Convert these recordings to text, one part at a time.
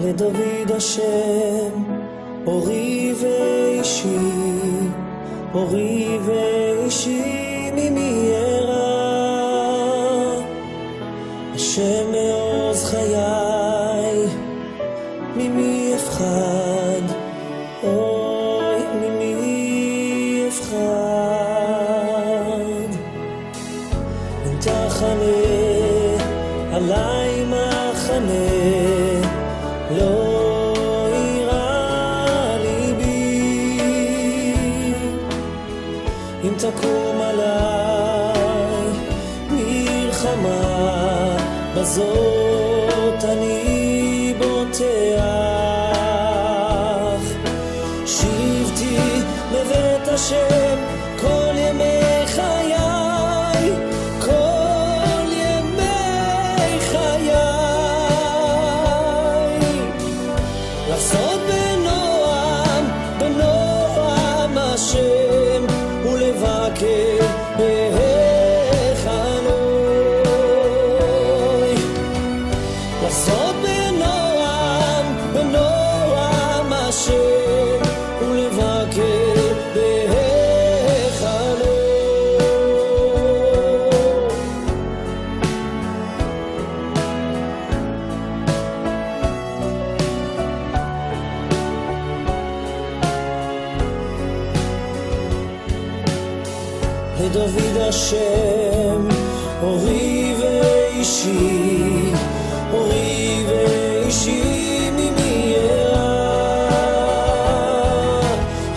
לדוד השם, אורי ואישי, אורי ואישי, ממי ירא? השם מעוז חיי, ממי אפחד? אוי, ממי אפחד? אם תחנה עלי מחנה, לא יירא ליבי. אם תקום עלי מלחמה, בזאת אני בוטח. שבתי בבית השם כל ימי חיי, כל ימי חיי. לעשות בנועם, בנועם השם, ולבקר בהיכלוי. לעשות בנועם, בנועם השם, ולבקר בהיכלוי. לדוד השם, אורי ואישי, אורי ואישי, ממי ירא?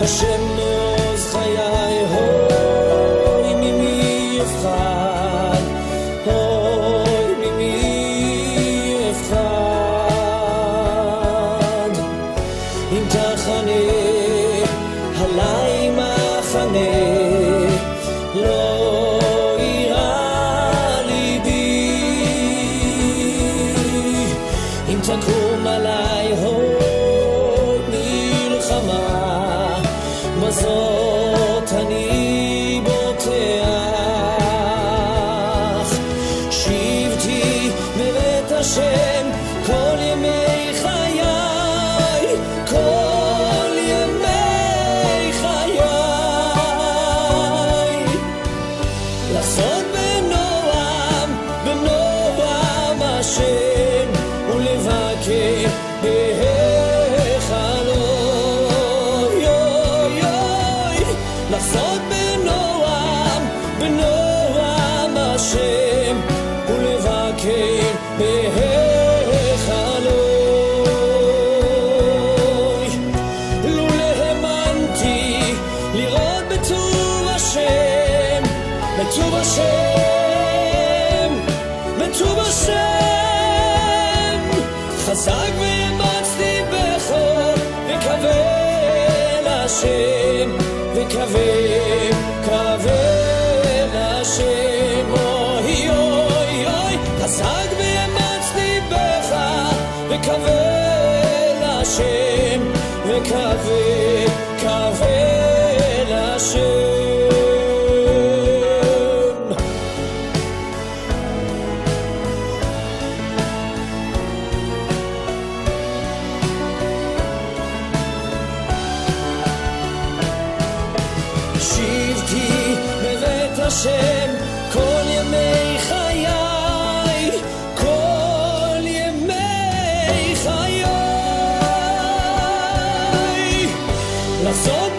השם מעוז חיי, אוי, ממי אפחד? אוי, ממי אפחד? אם תחנה עלי מחנה, לא יירא ליבי. אם תקום עלי עוד מלחמה, בזאת אני בוטח. שבתי בבית השם כל ימי חיי, כל ימי חיי. לעשות בנועם, בנועם השם, ולבקר בהיכלוי. לעשות בנועם, בנועם השם, ולבקר בהיכלוי. לו האמנתי לראות בטוב השם, בטוב השם, בטוב השם. חזק ואמצתי בכל, וקווה להשם, וקווה, קווה להשם. אוי אוי אוי, חזק ואמצתי בך, וקווה להשם, וקווה, קווה להשם. שבתי בבית השם כל ימי חיי, כל ימי חיי. לעשות